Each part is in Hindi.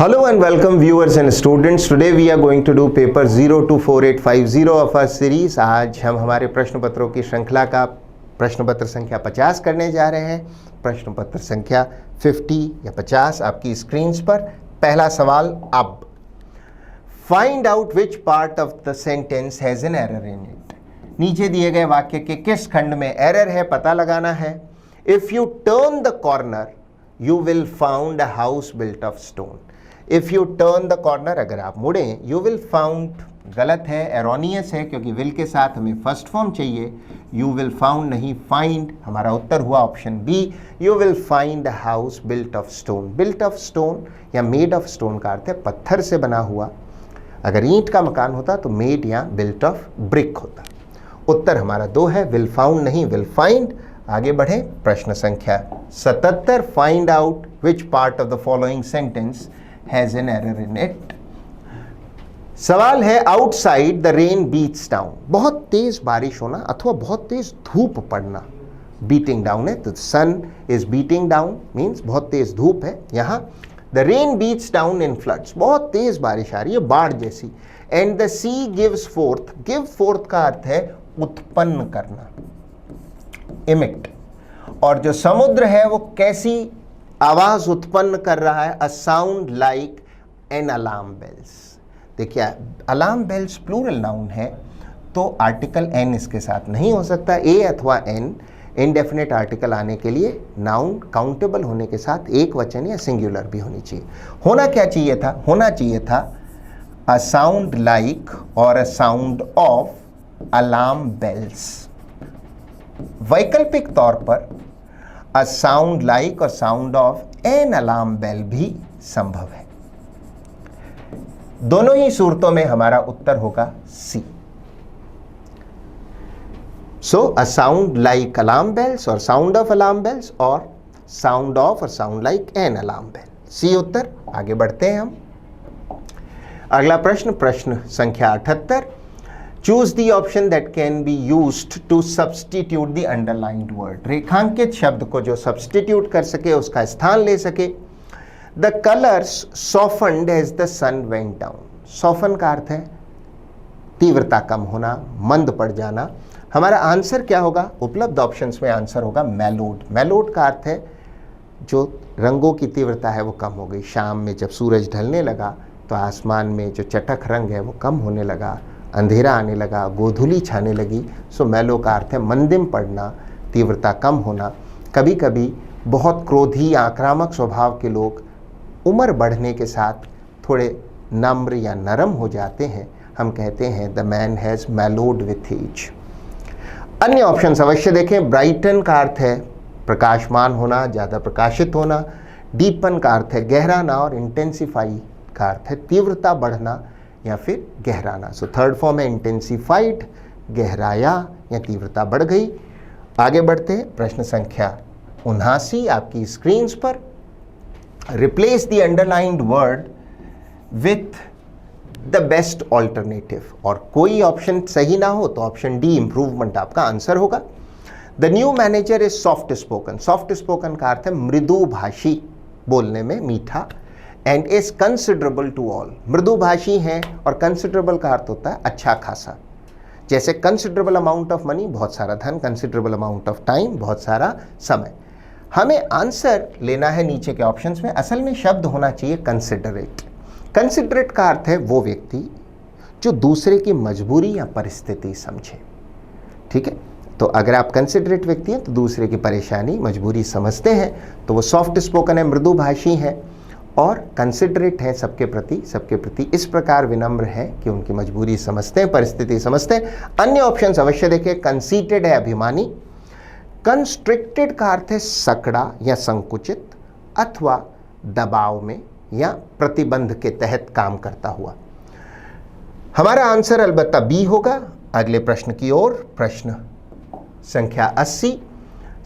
Hello and welcome viewers and students. Today we are going to do paper 024850 of our series. आज हम हमारे प्रश्न पत्रों की श्रृंखला का प्रश्न पत्र संख्या 50 करने जा रहे हैं. प्रश्न पत्र संख्या 50 या 50 आपकी स्क्रीन्स पर. पहला सवाल अब. Find out which part of the sentence has an error in it. नीचे दिए गए वाक्य के किस खंड में एरर है पता लगाना है. If you turn the corner, you will find a house built of stone. If you turn the corner, अगर आप मुड़ें, you will found गलत है, erroneous है, क्योंकि will के साथ हमें फर्स्ट फॉर्म चाहिए. You will found नहीं, find. हमारा उत्तर हुआ option B. You will find a house built of stone. Built of stone या made of stone का अर्थ है पत्थर से बना हुआ. अगर ईंट का मकान होता तो made या built of brick होता. उत्तर हमारा 2 है, will found नहीं, will find. आगे बढ़े. प्रश्न संख्या 77. Find out which part of the following sentence has an error in it. सवाल है outside the rain beats down. बहुत तेज बारिश होना अथवा बहुत तेज धूप पड़ना. beating down है तो sun is beating down means बहुत तेज धूप है. यहाँ the rain beats down in floods. बहुत तेज बारिश आ रही है, बाढ़ जैसी. and the sea gives forth. give forth का अर्थ है उत्पन्न करना, emit. और जो समुद्र है वो कैसी आवाज उत्पन्न कर रहा है? A sound like an alarm bells. देखिए अलार्म बेल्स प्लूरल नाउन है तो आर्टिकल एन इसके साथ नहीं हो सकता. ए अथवा एन इनडेफिनेट आर्टिकल आने के लिए नाउन काउंटेबल होने के साथ एक वचन या सिंगुलर भी होनी चाहिए. होना क्या चाहिए था? होना चाहिए था अ साउंड लाइक और a sound of alarm bells. वैकल्पिक तौर पर अ साउंड लाइक और sound of an alarm bell भी संभव है. दोनों ही सूरतों में हमारा उत्तर होगा C. So a sound like alarm bells और साउंड ऑफ अलार्म बेल्स और साउंड ऑफ और sound like an alarm bell. C उत्तर. आगे बढ़ते हैं हम. अगला प्रश्न, प्रश्न संख्या 78. Choose the option that can be used to substitute the underlined word. रेखांकित शब्द को जो सब्स्टिट्यूट कर सके, उसका स्थान ले सके. The colors softened as the sun went down. Soften का अर्थ है तीव्रता कम होना, मंद पड़ जाना. हमारा आंसर क्या होगा? उपलब्ध ऑप्शंस में आंसर होगा mellowed. Mellowed का अर्थ है जो रंगों की तीव्रता है वो कम हो गई. शाम में जब सूरज ढलने लगा तो आसमान में जो चटक रंग है वो कम होने लगा, अंधेरा आने लगा, गोधूली छाने लगी. सो मैलो का अर्थ है मंदिम पड़ना, तीव्रता कम होना. कभी कभी बहुत क्रोधी आक्रामक स्वभाव के लोग उम्र बढ़ने के साथ थोड़े नम्र या नरम हो जाते हैं. हम कहते हैं the man has mellowed with age. अन्य ऑप्शन अवश्य देखें. ब्राइटन का अर्थ है प्रकाशमान होना, ज़्यादा प्रकाशित होना. डीपन का अर्थ है गहराना और इंटेंसिफाई का अर्थ है तीव्रता बढ़ना या फिर गहराना. सो थर्ड फॉर्म है इंटेंसिफाइड, गहराया या तीव्रता बढ़ गई. आगे बढ़ते हैं. प्रश्न संख्या 79 आपकी स्क्रीन्स पर. Replace the underlined word with the best alternative. और कोई ऑप्शन सही ना हो तो ऑप्शन डी इंप्रूवमेंट आपका आंसर होगा. The new manager is soft spoken. Soft spoken का अर्थ है मृदु भाषी, बोलने में मीठा. And is considerable to all. मृदुभाषी हैं और कंसिडरेबल का अर्थ होता है अच्छा खासा. जैसे कंसिडरेबल अमाउंट ऑफ मनी, बहुत सारा धन, कंसिडरेबल अमाउंट ऑफ टाइम, बहुत सारा समय. हमें आंसर लेना है नीचे के ऑप्शंस में. असल में शब्द होना चाहिए कंसिडरेट. कंसिडरेट का अर्थ है वो व्यक्ति जो दूसरे की मजबूरी या परिस्थिति समझे. ठीक है, तो अगर आप कंसिडरेट व्यक्ति हैं तो दूसरे की परेशानी मजबूरी समझते हैं तो वो सॉफ्ट स्पोकन है, मृदुभाषी है और कंसिडरेट है सबके प्रति इस प्रकार विनम्र है कि उनकी मजबूरी समझते हैं, परिस्थिति समझते हैं. अन्य ऑप्शंस अवश्य देखें. कंसीटेड है अभिमानी. कंस्ट्रिक्टेड का अर्थ है सकड़ा या संकुचित अथवा दबाव में या प्रतिबंध के तहत काम करता हुआ. हमारा आंसर अलबत्ता बी होगा. अगले प्रश्न की ओर. प्रश्न संख्या 80.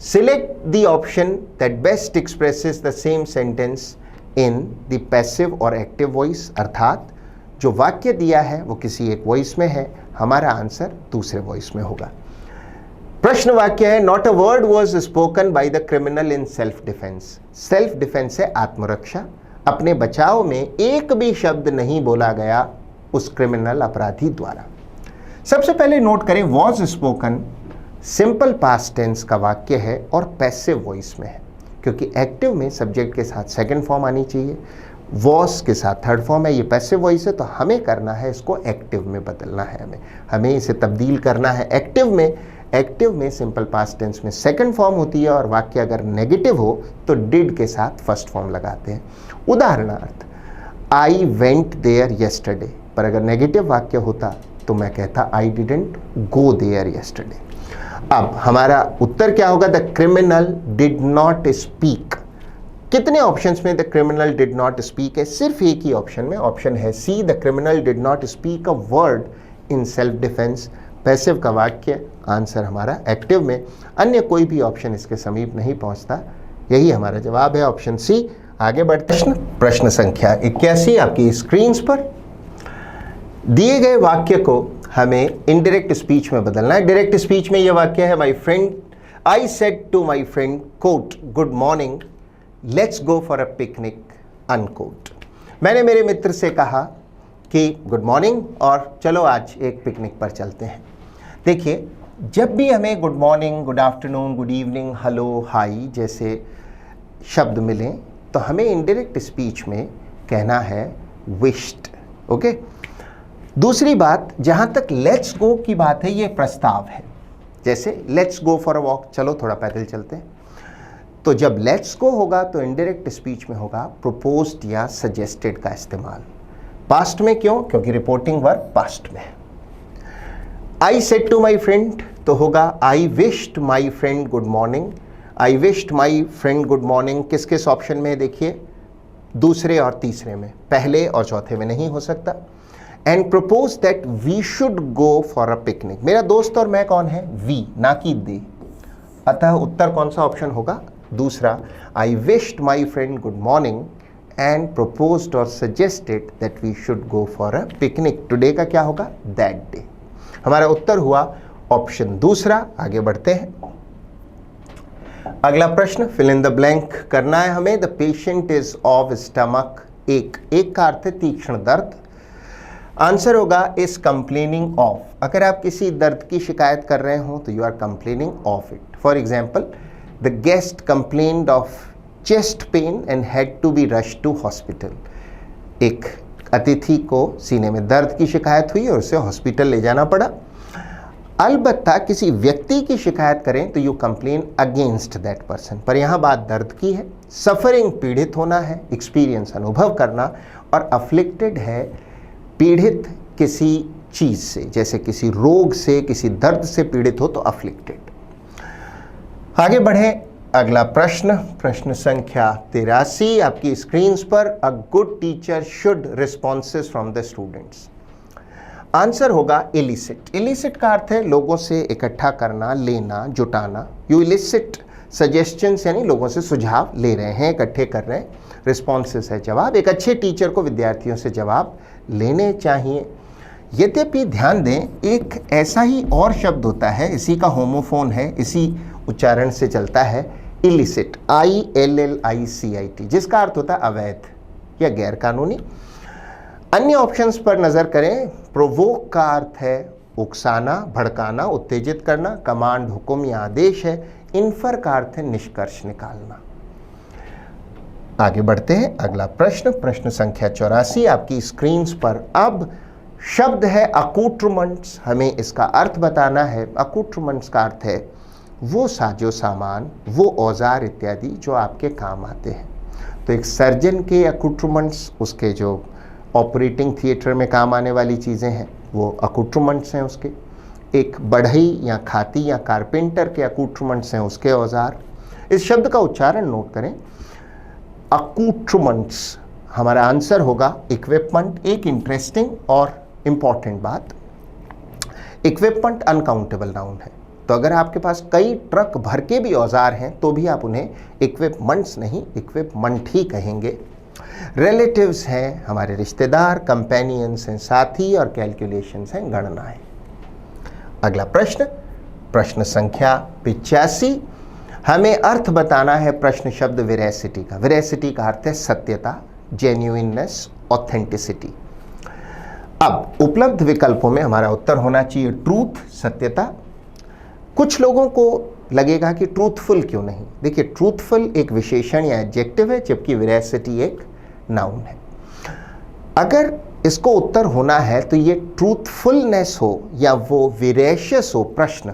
Select the option that best expresses the same sentence in the passive और एक्टिव वॉइस. अर्थात जो वाक्य दिया है वो किसी एक वॉइस में है, हमारा आंसर दूसरे वॉइस में होगा. प्रश्न वाक्य है not a word was spoken by the criminal in self defence. Self defence है आत्मरक्षा. अपने बचाव में एक भी शब्द नहीं बोला गया उस क्रिमिनल अपराधी द्वारा। सबसे पहले नोट करें, was spoken simple past tense का वाक्य है और पैसिव वॉइस में है, क्योंकि एक्टिव में सब्जेक्ट के साथ सेकंड फॉर्म आनी चाहिए, वॉज के साथ थर्ड फॉर्म है, ये पैसिव वॉइस है, तो हमें करना है इसको एक्टिव में बदलना है, हमें इसे तब्दील करना है एक्टिव में। एक्टिव में सिंपल पास्ट टेंस में सेकंड फॉर्म होती है और वाक्य अगर नेगेटिव हो तो डिड के साथ फर्स्ट फॉर्म लगाते हैं। उदाहरणार्थ, आई वेंट देयर येस्टरडे, पर अगर नेगेटिव वाक्य होता तो मैं कहता I didn't go there yesterday. अब हमारा उत्तर क्या होगा? The criminal did not speak. कितने ऑप्शंस में the criminal did not speak है? सिर्फ एक ही ऑप्शन में, ऑप्शन है C, the criminal did not speak a word in self defence. Passive का वाक्य, आंसर हमारा एक्टिव में, अन्य कोई भी ऑप्शन इसके समीप नहीं पहुंचता। यही हमारा जवाब है, ऑप्शन सी। आगे बढ़ते हैं, प्रश्न संख्या 81 आपकी स्क्रीन पर। दिए गए वाक्य को हमें इनडायरेक्ट स्पीच में बदलना है। डायरेक्ट स्पीच में यह वाक्य है, my friend, I said to my friend quote good morning, let's go for a picnic unquote. मैंने मेरे मित्र से कहा कि गुड मॉर्निंग और चलो आज एक पिकनिक पर चलते हैं। देखिए, जब भी हमें good morning, good afternoon, good evening, hello, high जैसे शब्द मिलें तो हमें इनडायरेक्ट स्पीच में कहना है विश्ड। ओके। दूसरी बात, जहाँ तक लेट्स गो की बात है, ये प्रस्ताव है। जैसे let's go for a walk, चलो थोड़ा पैदल चलते हैं। तो जब लेट्स गो होगा तो इनडायरेक्ट स्पीच में होगा प्रोपोज्ड या सजेस्टेड का इस्तेमाल। पास्ट में क्यों? क्योंकि रिपोर्टिंग वर्ब पास्ट में है। I said to my friend तो होगा I wished my friend good morning. I wished my friend good morning किस किस ऑप्शन में? देखिए, दूसरे और तीसरे में, पहले और चौथे में नहीं हो सकता। And propose that we should go for a picnic. मेरा दोस्त और मैं कौन है? वी, ना कि दे। अतः उत्तर कौन सा ऑप्शन होगा? दूसरा, I wished my friend good morning and proposed और suggested that we should go for a picnic today का क्या होगा? That day. हमारा उत्तर हुआ ऑप्शन दूसरा। आगे बढ़ते हैं, अगला प्रश्न फिल इन द ब्लैंक करना है हमें। The patient is of stomach एक का अर्थ है तीक्ष्ण दर्द। आंसर होगा इज कंप्लेनिंग ऑफ। अगर आप किसी दर्द की शिकायत कर रहे हो तो you are complaining of it. For example, the guest complained of chest pain and had to be rush to hospital. एक अतिथि को सीने में दर्द की शिकायत हुई और उसे हॉस्पिटल ले जाना पड़ा। अलबत्ता किसी व्यक्ति की शिकायत करें तो you complain against that person, पर यहाँ बात दर्द की है। सफरिंग पीड़ित होना है, एक्सपीरियंस अनुभव करना, और अफ्लिक्टेड है पीड़ित किसी चीज से, जैसे किसी रोग से, किसी दर्द से पीड़ित हो तो अफ्लिक्टेड। आगे बढ़े, अगला प्रश्न, प्रश्न संख्या 83 आपकी स्क्रीन पर। A good teacher should responses from the students. Answer होगा इलिसिट। इलिसिट का अर्थ है लोगों से इकट्ठा करना, लेना, जुटाना। यू इलिसिट सजेशंस, यानी लोगों से सुझाव ले रहे हैं, इकट्ठे कर रहे हैं। रिस्पॉन्सेस है जवाब। एक अच्छे टीचर को विद्यार्थियों से जवाब लेने चाहिए। यद्यपि ध्यान दें, एक ऐसा ही और शब्द होता है, इसी का होमोफोन है, इसी उच्चारण से चलता है, इलिसिट, ILLICIT, जिसका अर्थ होता है अवैध या गैर कानूनी। अन्य ऑप्शंस पर नजर करें। प्रोवोक का अर्थ है उकसाना, भड़काना, उत्तेजित करना। कमांड हुक्म या आदेश है। इन्फर का अर्थ है निष्कर्ष निकालना। आगे बढ़ते हैं, अगला प्रश्न, प्रश्न संख्या 84 आपकी स्क्रीन पर। अब शब्द है अकूट्रमेंट्स, हमें इसका अर्थ बताना है। अकूट्रमेंट्स का अर्थ है वो साजो सामान, वो औजार इत्यादि जो आपके काम आते हैं। तो एक सर्जन के अकूट्रमेंट्स, उसके जो ऑपरेटिंग थिएटर में काम आने वाली चीज़ें हैं वो अकूट्रमेंट्स हैं उसके। एक बढ़ई या खाती या कारपेंटर के अकूट्रमेंट्स हैं उसके औजार। इस शब्द का उच्चारण नोट करें, अकूट्रमेंट्स। हमारा आंसर होगा इक्विपमेंट। एक इंटरेस्टिंग और इम्पॉर्टेंट बात, इक्विपमेंट अनकाउंटेबल नाउन है, तो अगर आपके पास कई ट्रक भर के भी औजार हैं तो भी आप उन्हें इक्विपमेंट्स नहीं, इक्विपमेंट ही कहेंगे। रिलेटिव्स हैं हमारे रिश्तेदार, कंपेनियंस हैं साथी, और कैलकुलेशंस हैं गणनाएं। अगला प्रश्न, प्रश्न संख्या 85, हमें अर्थ बताना है प्रश्न शब्द वेरासिटी का। वेरासिटी का अर्थ है सत्यता, जेन्युइननेस, ऑथेंटिसिटी। अब उपलब्ध विकल्पों में हमारा उत्तर होना चाहिए ट्रूथ, सत्यता। कुछ लोगों को लगेगा कि ट्रूथफुल क्यों नहीं। देखिए, ट्रूथफुल एक विशेषण या एडजेक्टिव है, जबकि वेरासिटी एक नाउन है। अगर इसको उत्तर होना है तो ये ट्रूथफुलनेस हो या वो वेरेशियस हो प्रश्न,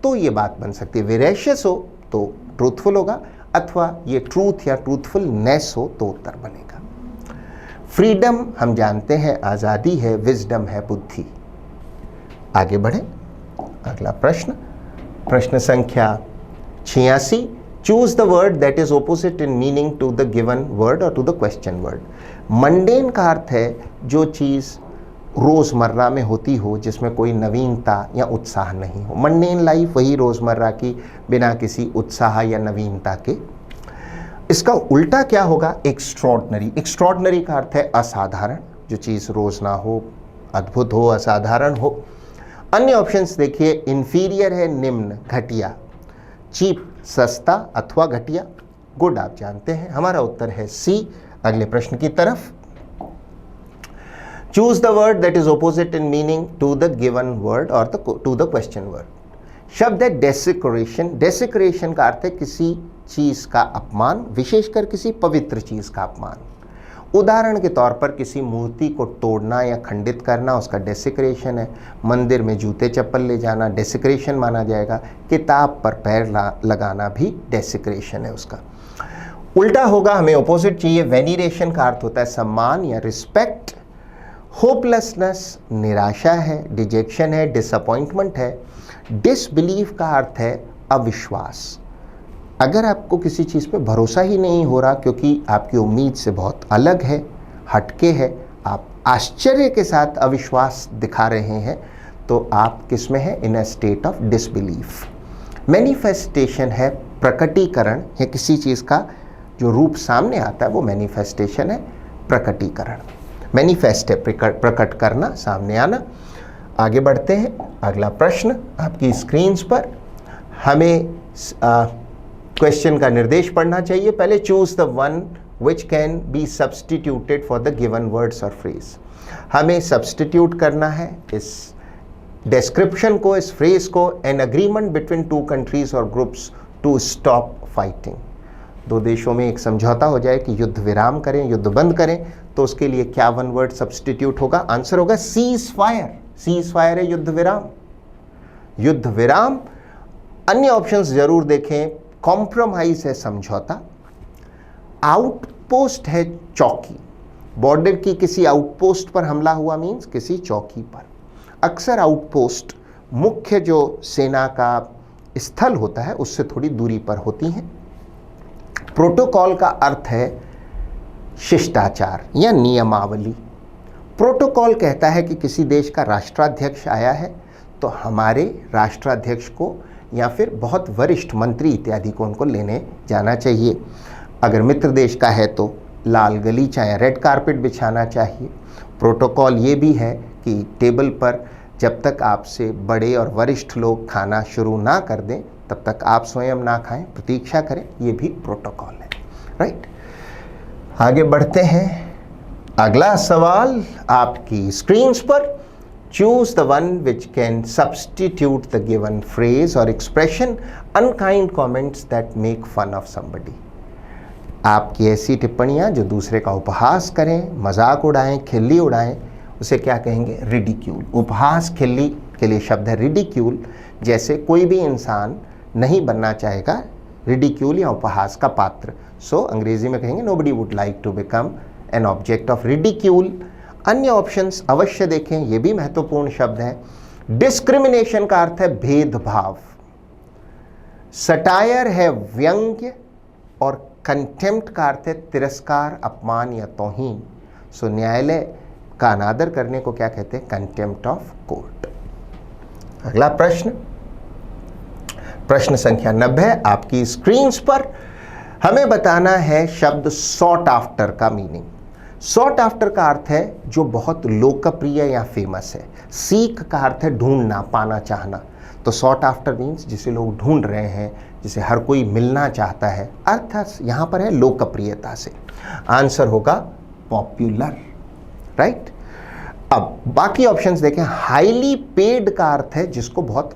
तो ये बात बन सकती है। वेरेशियस हो तो ट्रूथफुल होगा, अथवा ये ट्रूथ या ट्रूथफुलनेस हो तो उत्तर बनेगा। फ्रीडम हम जानते हैं आज़ादी है, विजडम है बुद्धि। आगे बढ़े, अगला प्रश्न, प्रश्न संख्या 86। Choose the word that is opposite in meaning to the given word और to the question word. Mundane का अर्थ है जो चीज़ रोज़मर्रा में होती हो, जिसमें कोई नवीनता या उत्साह नहीं हो। मंडेन लाइफ वही रोज़मर्रा की, बिना किसी उत्साह या नवीनता के। इसका उल्टा क्या होगा? एक्स्ट्रॉर्डनरी। एक्स्ट्रॉर्डनरी का अर्थ है असाधारण, जो चीज़ रोज़ ना हो, अद्भुत हो, असाधारण हो। अन्य ऑप्शंस देखिए, इंफीरियर है निम्न, घटिया। चीप सस्ता अथवा घटिया। गुड आप जानते हैं, हमारा उत्तर है सी। अगले प्रश्न की तरफ, choose the word that is opposite in meaning to the given word और टू द क्वेश्चन वर्ड। शब्द है डेसिक्रेशन। डेसिक्रेशन का अर्थ है किसी चीज का अपमान, विशेषकर किसी पवित्र चीज का अपमान। उदाहरण के तौर पर किसी मूर्ति को तोड़ना या खंडित करना उसका डेसिक्रेशन है। मंदिर में जूते चप्पल ले जाना डेसिक्रेशन माना जाएगा। किताब पर पैर लगाना भी डेसिक्रेशन है उसका। उल्टा होगा, हमें ऑपोजिट चाहिए। वेनिरेशन का अर्थ होता है सम्मान या रिस्पेक्ट। होपलेसनेस निराशा है, डिजेक्शन है, डिसअपॉइंटमेंट है। डिसबिलीफ का अर्थ है अविश्वास। अगर आपको किसी चीज़ पे भरोसा ही नहीं हो रहा क्योंकि आपकी उम्मीद से बहुत अलग है, हटके है, आप आश्चर्य के साथ अविश्वास दिखा रहे हैं, तो आप किस में है? In a state of disbelief. Manifestation है प्रकटीकरण, या किसी चीज़ का जो रूप सामने आता है वो मैनिफेस्टेशन है, प्रकटीकरण। मैनिफेस्ट है प्रकट करना, सामने आना। आगे बढ़ते हैं, अगला प्रश्न आपकी स्क्रीन पर। हमें क्वेश्चन का निर्देश पढ़ना चाहिए। पहले choose the one which can be substituted for the given words और फ्रेज। हमें सब्सटीट्यूट करना है इस डिस्क्रिप्शन को, इस फ्रेज को। An agreement between two countries और ग्रुप्स टू स्टॉप फाइटिंग। दो देशों में एक समझौता हो जाए कि युद्ध विराम करें, युद्ध बंद करें, तो उसके लिए क्या वन वर्ड सब्सटीट्यूट होगा? आंसर होगा सीज फायर। सीज फायर है युद्ध विराम, युद्ध विराम। अन्य ऑप्शंस जरूर देखें। कॉम्प्रोमाइज है समझौता। आउटपोस्ट है चौकी। बॉर्डर की किसी आउटपोस्ट पर हमला हुआ मीन्स किसी चौकी पर। अक्सर आउटपोस्ट मुख्य जो सेना का स्थल होता है उससे थोड़ी दूरी पर होती हैं। प्रोटोकॉल का अर्थ है शिष्टाचार या नियमावली। प्रोटोकॉल कहता है कि किसी देश का राष्ट्राध्यक्ष आया है तो हमारे राष्ट्राध्यक्ष को या फिर बहुत वरिष्ठ मंत्री इत्यादि को उनको लेने जाना चाहिए। अगर मित्र देश का है तो लाल गलीचा या रेड कारपेट बिछाना चाहिए। प्रोटोकॉल ये भी है कि टेबल पर जब तक आपसे बड़े और वरिष्ठ लोग खाना शुरू ना कर दें तब तक आप स्वयं ना खाएं, प्रतीक्षा करें। ये भी प्रोटोकॉल है, राइट। आगे बढ़ते हैं, अगला सवाल आपकी स्क्रीन पर। Choose the one which can substitute the given phrase or expression. Unkind comments that make fun of somebody. आपकी ऐसी टिप्पणियाँ जो दूसरे का उपहास करें, मजाक उड़ाएं, खिल्ली उड़ाएं, उसे क्या कहेंगे? रिडिक्यूल। उपहास खिल्ली के लिए शब्द है रिडिक्यूल। जैसे कोई भी इंसान नहीं बनना चाहेगा रिडिक्यूल या उपहास का पात्र। सो अंग्रेजी में कहेंगे nobody would like to become an object of ridicule. अन्य ऑप्शंस अवश्य देखें, ये भी महत्वपूर्ण शब्द है। डिस्क्रिमिनेशन का अर्थ है भेदभाव। सटायर है व्यंग्य और कंटेम्प्ट का अर्थ है तिरस्कार, अपमान या तौहीन। सो न्यायालय का अनादर करने को क्या कहते हैं? Contempt of court. अगला प्रश्न, प्रश्न संख्या 90 आपकी स्क्रीन पर। हमें बताना है शब्द सॉट आफ्टर का मीनिंग। सॉट आफ्टर का अर्थ है जो बहुत लोकप्रिय या फेमस है। सीक का अर्थ है ढूंढना, पाना, चाहना। तो सॉट आफ्टर मीन्स जिसे लोग ढूंढ रहे हैं, जिसे हर कोई मिलना चाहता है। अर्थ यहाँ पर है लोकप्रियता से। आंसर होगा पॉपुलर, राइट। अब बाकी ऑप्शंस देखें। हाईली पेड का अर्थ है जिसको बहुत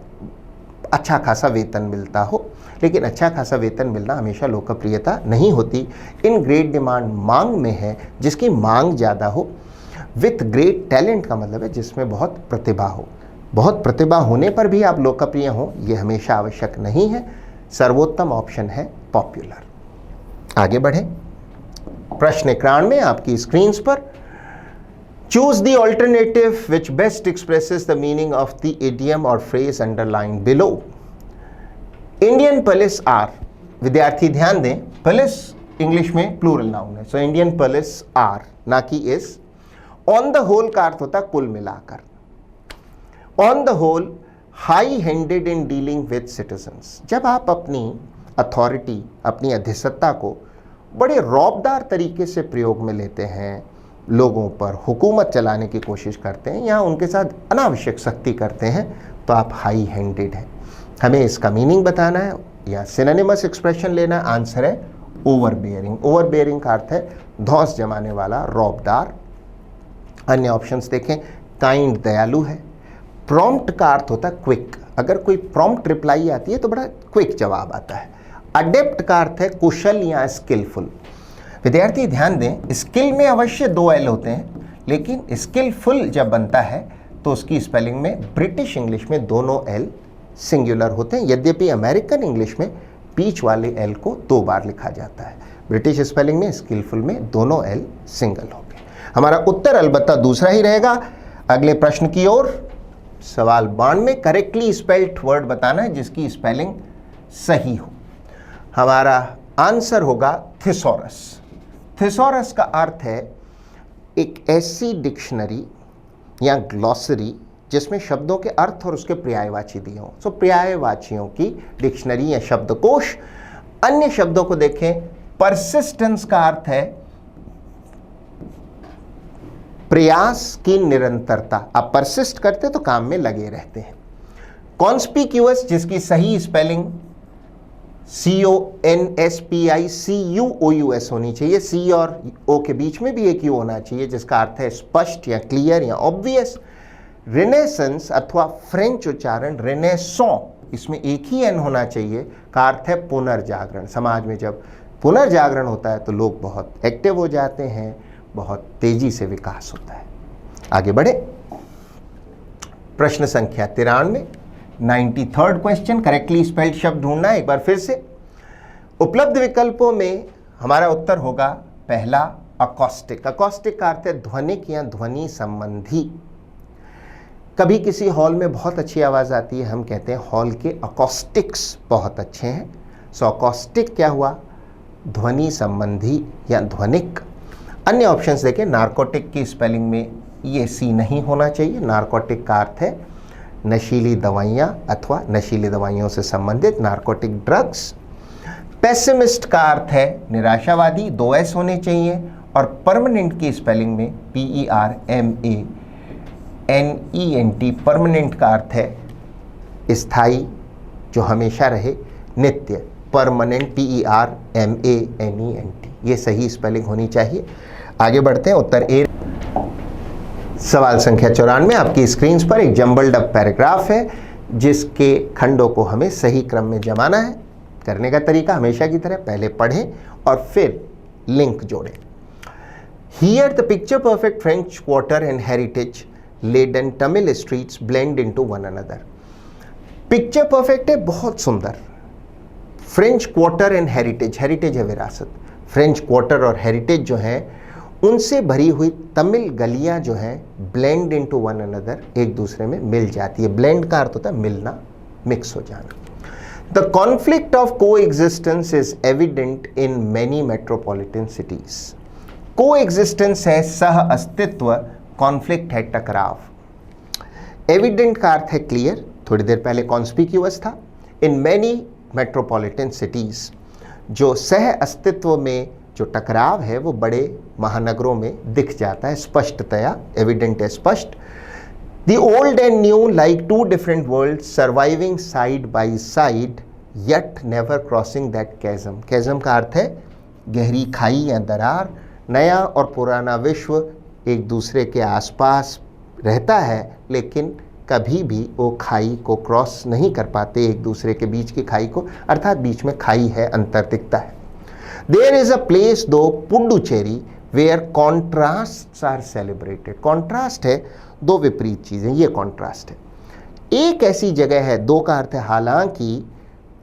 अच्छा खासा वेतन मिलता हो, लेकिन अच्छा खासा वेतन मिलना हमेशा लोकप्रियता नहीं होती। इन ग्रेट डिमांड मांग में है, जिसकी मांग ज़्यादा हो। विथ ग्रेट टैलेंट का मतलब है जिसमें बहुत प्रतिभा हो। बहुत प्रतिभा होने पर भी आप लोकप्रिय हो, ये हमेशा आवश्यक नहीं है। सर्वोत्तम ऑप्शन है पॉपुलर। आगे बढ़े। प्रश्न 91 आपकी स्क्रीन पर। Choose the alternative which best expresses the meaning of the idiom और phrase underline below. Indian police are, विद्यार्थी ध्यान दें, पुलिस इंग्लिश में प्लूरल नाउन है, सो इंडियन पुलिस आर ना कि इज। ऑन द होल का अर्थ होता है कुल मिलाकर। On the whole high handed in dealing with citizens. जब आप अपनी अथॉरिटी, अपनी अधिसत्ता को बड़े रौबदार तरीके से प्रयोग में लेते हैं, लोगों पर हुकूमत चलाने की कोशिश करते हैं या उनके साथ अनावश्यक सख्ती करते हैं, तो आप हाई हैंडेड हैं। हमें इसका मीनिंग बताना है या सिनोनिमस एक्सप्रेशन लेना। आंसर है ओवरबेयरिंग। ओवरबेयरिंग का अर्थ है धौंस जमाने वाला, रौबदार। अन्य ऑप्शंस देखें। काइंड, दयालु है। प्रॉम्प्ट का अर्थ होता है क्विक। अगर कोई प्रॉम्प्ट रिप्लाई आती है तो बड़ा क्विक जवाब आता है। अडेप्ट का अर्थ है कुशल या स्किलफुल। विद्यार्थी ध्यान दें, स्किल में अवश्य 2 एल होते हैं, लेकिन स्किलफुल जब बनता है तो उसकी स्पेलिंग में ब्रिटिश इंग्लिश में दोनों एल सिंगुलर होते हैं। यद्यपि अमेरिकन इंग्लिश में बीच वाले एल को 2 बार लिखा जाता है। ब्रिटिश स्पेलिंग में, स्किलफुल में दोनों एल सिंगल होंगे। हमारा उत्तर अलबत्ता दूसरा ही रहेगा। अगले प्रश्न की ओर। सवाल 92, करेक्टली स्पेल्ड वर्ड बताना है जिसकी स्पेलिंग सही हो। हमारा आंसर होगा थिसॉरस। थिसॉरस का अर्थ है एक ऐसी डिक्शनरी या ग्लॉसरी जिसमें शब्दों के अर्थ और उसके पर्यायवाची दिए हों। सो पर्यायवाचियों की डिक्शनरी या शब्दकोश। अन्य शब्दों को देखें। परसिस्टेंस का अर्थ है प्रयास की निरंतरता। आप परसिस्ट करते तो काम में लगे रहते हैं। कॉन्स्पिक्यूअस, जिसकी सही स्पेलिंग CONSPICUOUS होनी चाहिए। C और O के बीच में भी एक U होना चाहिए, जिसका अर्थ है स्पष्ट या क्लियर या ऑब्वियस। रिनेसेंस अथवा फ्रेंच उच्चारण रेनेसॉ, इसमें एक ही N होना चाहिए, का अर्थ है पुनर्जागरण। समाज में जब पुनर्जागरण होता है तो लोग बहुत एक्टिव हो जाते हैं, बहुत तेजी से विकास होता है। आगे बढ़े। प्रश्न संख्या 93, 93rd क्वेश्चन। करेक्टली स्पेल्ड शब्द ढूंढना एक बार फिर से। उपलब्ध विकल्पों में हमारा उत्तर होगा पहला अकॉस्टिक। अकॉस्टिक का अर्थ है ध्वनिक या ध्वनि संबंधी। कभी किसी हॉल में बहुत अच्छी आवाज़ आती है, हम कहते हैं हॉल के अकॉस्टिक्स बहुत अच्छे हैं। सो अकॉस्टिक क्या हुआ? ध्वनि संबंधी या ध्वनिक। अन्य ऑप्शंस देखें। नारकोटिक की स्पेलिंग में ये सी नहीं होना चाहिए। नारकोटिक का अर्थ है नशीली दवाइयाँ अथवा नशीली दवाइयों से संबंधित, नारकोटिक ड्रग्स। पेसिमिस्ट का अर्थ है निराशावादी, 2 एस होने चाहिए। और परमानेंट की स्पेलिंग में PERMANENT, परमानेंट का अर्थ है स्थायी, जो हमेशा रहे, नित्य। परमानेंट PERMANENT, ये सही स्पेलिंग होनी चाहिए। आगे बढ़ते हैं। उत्तर ए। सवाल संख्या 94 आपकी स्क्रीन पर एक जंबल्ड अप पैराग्राफ है जिसके खंडों को हमें सही क्रम में जमाना है। करने का तरीका हमेशा की तरह पहले पढ़ें और फिर लिंक जोड़ें। Here the picture perfect French quarter and heritage laden Tamil streets blend into one another. Picture perfect है, बहुत सुंदर। French quarter and heritage, heritage है विरासत। फ्रेंच क्वार्टर और हेरिटेज जो है उनसे भरी हुई तमिल गलियां जो हैं ब्लेंड इनटू वन अनदर, एक दूसरे में मिल जाती है। ब्लेंड का अर्थ होता है मिलना, मिक्स हो जाना। द कॉन्फ्लिक्ट ऑफ को existence is evident in many metropolitan cities. को एग्जिस्टेंस है सह अस्तित्व, कॉन्फ्लिक्ट है टकराव। एविडेंट का अर्थ है क्लियर, थोड़ी देर पहले कॉन्स्पिक्यूअस था। इन मैनी मेट्रोपॉलिटन सिटीज, जो सह अस्तित्व में जो टकराव है वो बड़े महानगरों में दिख जाता है स्पष्टतया। एविडेंट है स्पष्ट। The old and new like 2 different world surviving side by side yet never crossing that chasm. Chasm का अर्थ है गहरी खाई या दरार, नया और पुराना विश्व एक दूसरे के आसपास रहता है, लेकिन कभी भी वो खाई को क्रॉस नहीं कर पाते, एक दूसरे के बीच की खाई को, अर्थात बीच में खाई है, अंतर दिखता है। There is a place to Puducherry where contrast are celebrated. Contrast है दो विपरीत चीजें, ये कॉन्ट्रास्ट है। एक ऐसी जगह है, दो का अर्थ है हालांकि,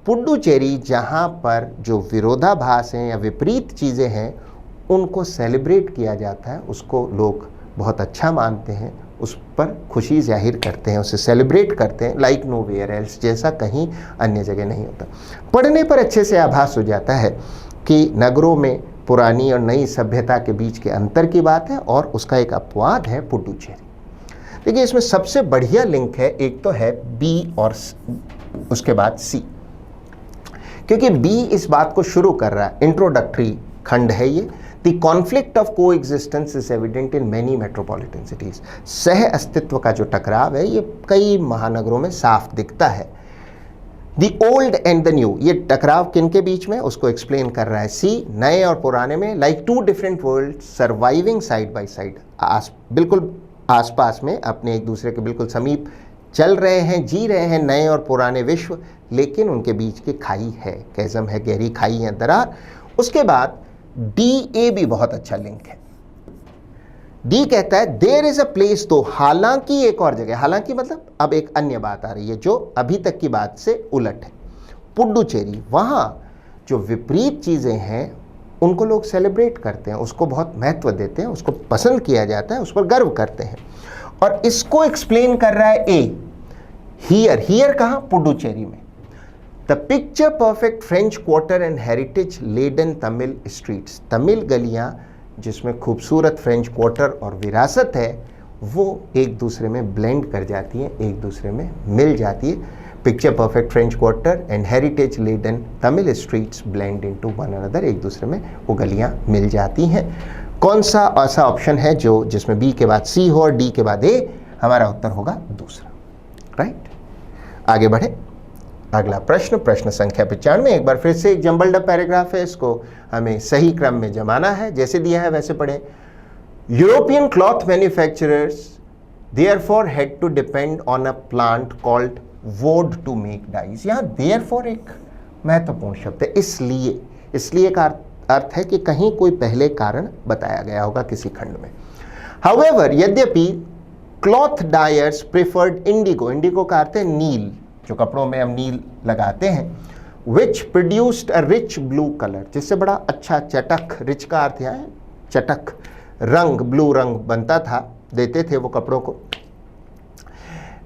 पुडुचेरी जहां पर जो विरोधाभास हैं या विपरीत चीजें हैं उनको सेलिब्रेट किया जाता है, उसको लोग बहुत अच्छा मानते हैं, उस पर खुशी जाहिर करते हैं, उसे सेलिब्रेट करते हैं, लाइक नो वेयर एल्स, जैसा कहीं अन्य जगह नहीं होता। पढ़ने पर अच्छे से आभास हो जाता है कि नगरों में पुरानी और नई सभ्यता के बीच के अंतर की बात है और उसका एक अपवाद है पुडुचेरी। देखिए इसमें सबसे बढ़िया लिंक है, एक तो है बी और उसके बाद सी, क्योंकि बी इस बात को शुरू कर रहा है, इंट्रोडक्टरी खंड है ये। The conflict of coexistence is evident in many metropolitan cities. सह अस्तित्व का जो टकराव है ये कई महानगरों में साफ दिखता है। The old and the new, ये टकराव किन के बीच में, उसको एक्सप्लेन कर रहा है सी, नए और पुराने में, like two different worlds surviving side by side, बिल्कुल आसपास में, अपने एक दूसरे के बिल्कुल समीप चल रहे हैं, जी रहे हैं नए और पुराने विश्व, लेकिन उनके बीच की खाई है, कैज़म है, गहरी खाई है, दरार। उसके बाद डी ए भी बहुत अच्छा लिंक है। डी कहता है देयर इज अ प्लेस, तो हालांकि एक और जगह, हालांकि मतलब अब एक अन्य बात आ रही है जो अभी तक की बात से उलट है। पुडुचेरी, वहां जो विपरीत चीजें हैं उनको लोग सेलिब्रेट करते हैं, उसको बहुत महत्व देते हैं, उसको पसंद किया जाता है, उस पर गर्व करते हैं। और इसको एक्सप्लेन कर रहा है ए, हियर। हियर कहां, पुडुचेरी में। The picture perfect French quarter and heritage laden Tamil streets, Tamil गलियां जिसमें खूबसूरत फ्रेंच क्वार्टर और विरासत है, वो एक दूसरे में ब्लेंड कर जाती हैं, एक दूसरे में मिल जाती है। Picture perfect French quarter and heritage laden Tamil streets blend into one another, एक दूसरे में वो गलियां मिल जाती हैं। कौन सा ऐसा ऑप्शन है जो जिसमें बी के बाद सी हो और डी के बाद ए? हमारा उत्तर होगा दूसरा, राइट। आगे बढ़े, अगला प्रश्न, प्रश्न संख्या 95। एक बार फिर से एक जंबल्ड अप पैराग्राफ है, इसको हमें सही क्रम में जमाना है, जैसे दिया है वैसे पढ़े। European cloth manufacturers therefore had to depend on a plant called woad to make dyes. यहाँ देयरफॉर एक महत्वपूर्ण शब्द है, इसलिए, इसलिए का अर्थ है कि कहीं कोई पहले कारण बताया गया होगा किसी खंड में। हाउएवर, यद्यपि cloth dyers preferred Indigo, Indigo का अर्थ है नील, जो कपड़ों में हम नील लगाते हैं, which produced a rich blue colour, जिससे बड़ा अच्छा चटक, रिच का अर्थ है चटक, रंग, ब्लू रंग बनता था, देते थे वो कपड़ों को।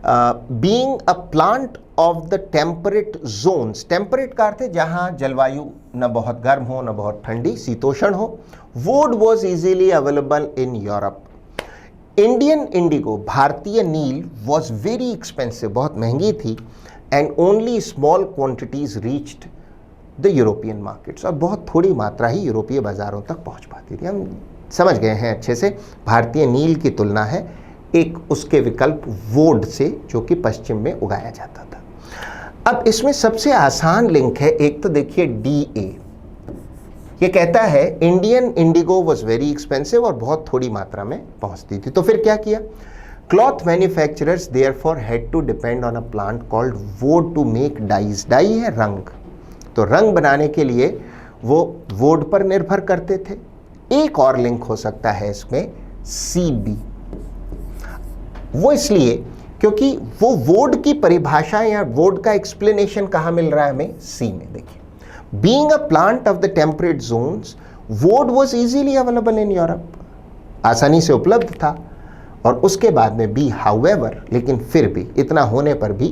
Being a plant of the temperate zones, temperate का अर्थ है जहां जलवायु न बहुत गर्म हो न बहुत ठंडी, शीतोष्ण हो। Would was easily available in Europe. Indian Indigo, भारतीय नील, वॉज वेरी एक्सपेंसिव, बहुत महंगी थी, and only small quantities reached the European markets, और बहुत थोड़ी मात्रा ही यूरोपीय बाजारों तक पहुंच पाती थी। हम समझ गए हैं अच्छे से, भारतीय नील की तुलना है एक उसके विकल्प वोड से, जो कि पश्चिम में उगाया जाता था। अब इसमें सबसे आसान लिंक है, एक तो देखिए डी ए, ये कहता है Indian Indigo was very expensive, और बहुत थोड़ी मात्रा में पहुंचती थी। तो फिर क्या किया? Cloth manufacturers therefore had to depend on a plant called woad to make dyes. Dye है रंग, तो रंग बनाने के लिए वो वुड पर निर्भर करते थे। एक और लिंक हो सकता है इसमें, सी बी, वो इसलिए क्योंकि वो वुड की परिभाषा या वुड का एक्सप्लेनेशन कहाँ मिल रहा है हमें? सी में। देखिए, being a plant of the temperate zones, woad was easily available in Europe, आसानी से उपलब्ध था। और उसके बाद में बी, हाउएवर, लेकिन फिर भी, इतना होने पर भी,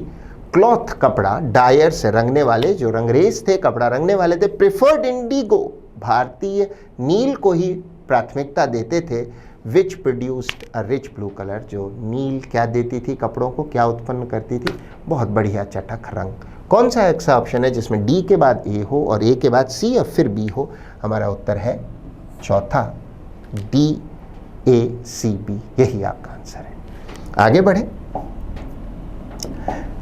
क्लॉथ कपड़ा, डायर से रंगने वाले, जो रंगरेज थे, कपड़ा रंगने वाले थे, प्रेफर्ड इंडिगो, भारतीय नील को ही प्राथमिकता देते थे, which produced a rich blue colour, जो नील क्या देती थी कपड़ों को, क्या उत्पन्न करती थी? बहुत बढ़िया चटक रंग। कौन सा ऐसा ऑप्शन है जिसमें डी के बाद ए हो और ए के बाद सी और फिर बी हो? हमारा उत्तर है चौथा, डी ए सी बी, यही आपका आंसर है। आगे बढ़े,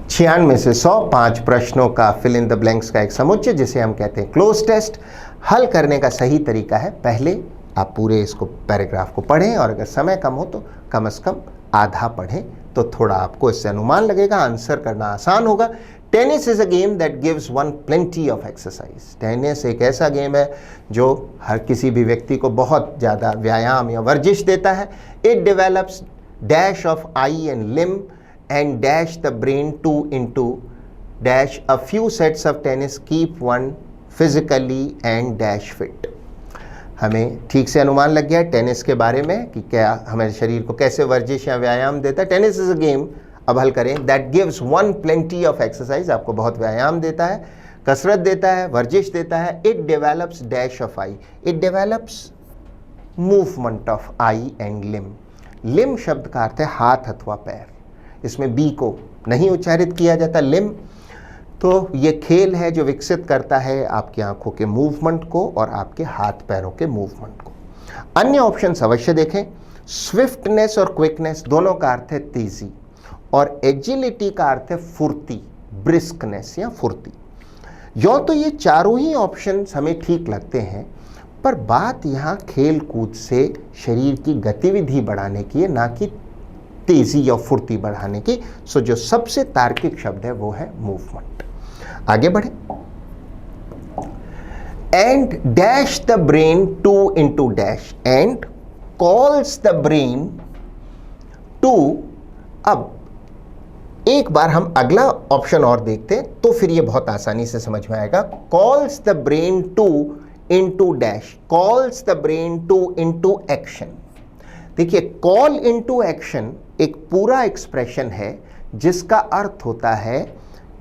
96 से 100, 5 प्रश्नों का फिल इन द ब्लैंक्स का एक समुच्चय, जिसे हम कहते हैं क्लोज टेस्ट। हल करने का सही तरीका है, पहले आप पूरे इसको पैराग्राफ को पढ़ें और अगर समय कम हो तो कम से कम आधा पढ़ें, तो थोड़ा आपको इससे अनुमान लगेगा, आंसर करना आसान होगा। Tennis is a game that gives one plenty of exercise. Tennis एक ऐसा गेम है जो हर किसी भी व्यक्ति को बहुत ज़्यादा व्यायाम या वर्जिश देता है। It develops dash of eye and limb and dash the brain to into dash a few sets of tennis keep one physically and dash fit. हमें ठीक से अनुमान लग गया है टेनिस के बारे में कि क्या हमारे शरीर को कैसे वर्जिश या व्यायाम देता है। टेनिस इज अ गेम, अब हल करें, that gives one plenty of exercise, आपको बहुत व्यायाम देता है, कसरत देता है, वर्जिश देता है। It develops dash of eye, it develops movement of eye and limb. Limb शब्द का अर्थ है हाथ अथवा पैर, इसमें बी को नहीं उच्चारित किया जाता, लिम। तो ये खेल है जो विकसित करता है आपकी आंखों के मूवमेंट को और आपके हाथ पैरों के मूवमेंट को। अन्य ऑप्शंस अवश्य देखें। स्विफ्टनेस और क्विकनेस दोनों का अर्थ है तेजी, और एजिलिटी का अर्थ है फुर्ती, ब्रिस्कनेस या फुर्ती। यो तो ये चारों ही ऑप्शंस हमें ठीक लगते हैं, पर बात यहाँ खेल कूद से शरीर की गतिविधि बढ़ाने की है, ना कि तेजी या फुर्ती बढ़ाने की। सो जो सबसे तार्किक शब्द है वो है मूवमेंट। आगे बढ़े। And dash the brain to into dash and calls the brain to. अब एक बार हम अगला ऑप्शन और देखते हैं तो फिर ये बहुत आसानी से समझ में आएगा। Calls the brain to into dash, calls the brain to into action. देखिए, कॉल इंटू एक्शन एक पूरा एक्सप्रेशन है जिसका अर्थ होता है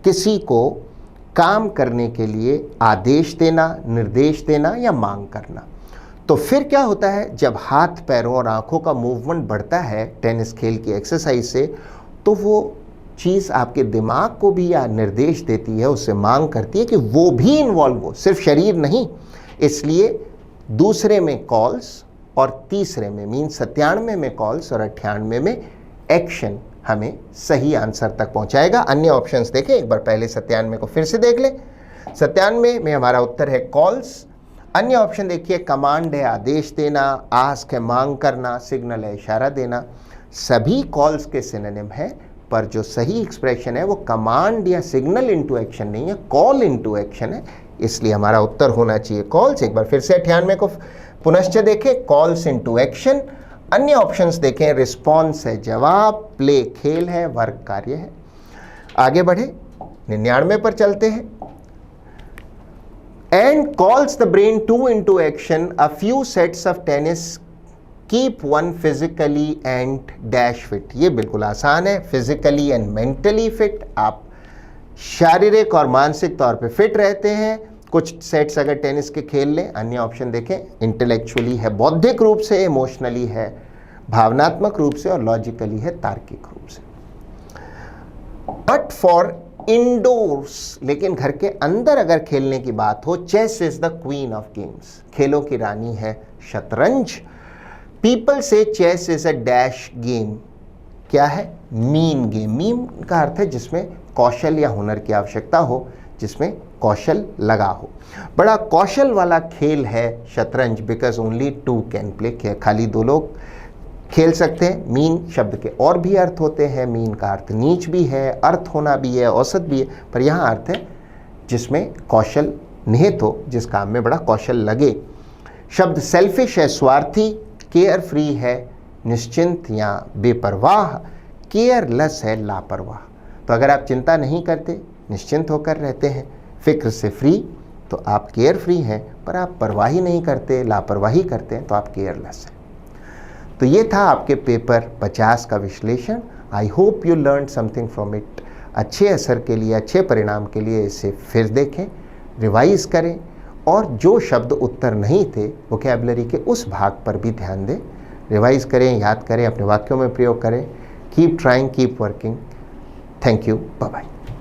किसी को काम करने के लिए आदेश देना, निर्देश देना या मांग करना। तो फिर क्या होता है, जब हाथ पैरों और आंखों का मूवमेंट बढ़ता है टेनिस खेल की एक्सरसाइज से, तो वो चीज़ आपके दिमाग को भी या निर्देश देती है, उससे मांग करती है कि वो भी इन्वॉल्व हो, सिर्फ शरीर नहीं। इसलिए दूसरे में कॉल्स और तीसरे में मीन 97 में कॉल्स और 98 में एक्शन हमें सही आंसर तक पहुंचाएगा। अन्य ऑप्शंस देखें एक बार, पहले 97 को फिर से देख लें। 97 में हमारा उत्तर है कॉल्स। अन्य ऑप्शन देखिए, कमांड है आदेश देना, आस्क है मांग करना, सिग्नल है इशारा देना। सभी कॉल्स के सिनोनिम है, पर जो सही एक्सप्रेशन है वो कमांड या सिग्नल इनटू एक्शन नहीं है, कॉल इनटू एक्शन है। इसलिए हमारा उत्तर होना चाहिए कॉल्स। एक बार फिर से 98 को पुनश्च देखें, कॉल्स इनटू एक्शन। अन्य ऑप्शंस देखें, रिस्पॉन्स है जवाब, प्ले खेल है, वर्क कार्य है। आगे बढ़े, 99 पर चलते हैं। And calls the brain to into action a few sets of tennis keep one physically and dash fit. ये बिल्कुल आसान है, फिजिकली एंड मेंटली फिट। आप शारीरिक और मानसिक तौर पे फिट रहते हैं। कुछ सेट्स अगर टेनिस के खेल लें। अन्य ऑप्शन देखें, इंटेलेक्चुअली है, बौद्धिक रूप से, इमोशनली है, भावनात्मक रूप से, और लॉजिकली है, तार्किक रूप से। बट फॉर इंडोर्स, लेकिन घर के अंदर अगर खेलने की बात हो, chess is the queen of games, खेलों की रानी है शतरंज। People say chess is a dash game, क्या है, मीन गेम। मीन का अर्थ है जिसमें कौशल या हुनर की आवश्यकता हो, जिसमें कौशल लगा हो। बड़ा कौशल वाला खेल है शतरंज, बिकॉज ओनली 2 कैन प्ले, खाली 2 लोग खेल सकते हैं। मीन शब्द के और भी अर्थ होते हैं। मीन का अर्थ नीच भी है, अर्थ होना भी है, औसत भी है, पर यहाँ अर्थ है जिसमें कौशल निहित हो, जिस काम में बड़ा कौशल लगे। शब्द सेल्फिश है, स्वार्थी। केयर फ्री है, निश्चिंत या बेपरवाह। केयरलेस है, लापरवाह। तो अगर आप चिंता नहीं करते, निश्चिंत होकर रहते हैं, फिक्र से फ्री, तो आप केयर फ्री हैं। पर आप परवाही नहीं करते, लापरवाही करते हैं, तो आप केयरलेस हैं। तो ये था आपके पेपर 50 का विश्लेषण। I hope you learn something from it. अच्छे असर के लिए, अच्छे परिणाम के लिए इसे फिर देखें, रिवाइज करें, और जो शब्द उत्तर नहीं थे वोकैबुलरी के उस भाग पर भी ध्यान दें। रिवाइज करें, याद करें, अपने वाक्यों में प्रयोग करें। Keep trying, keep working. Thank you, bye bye.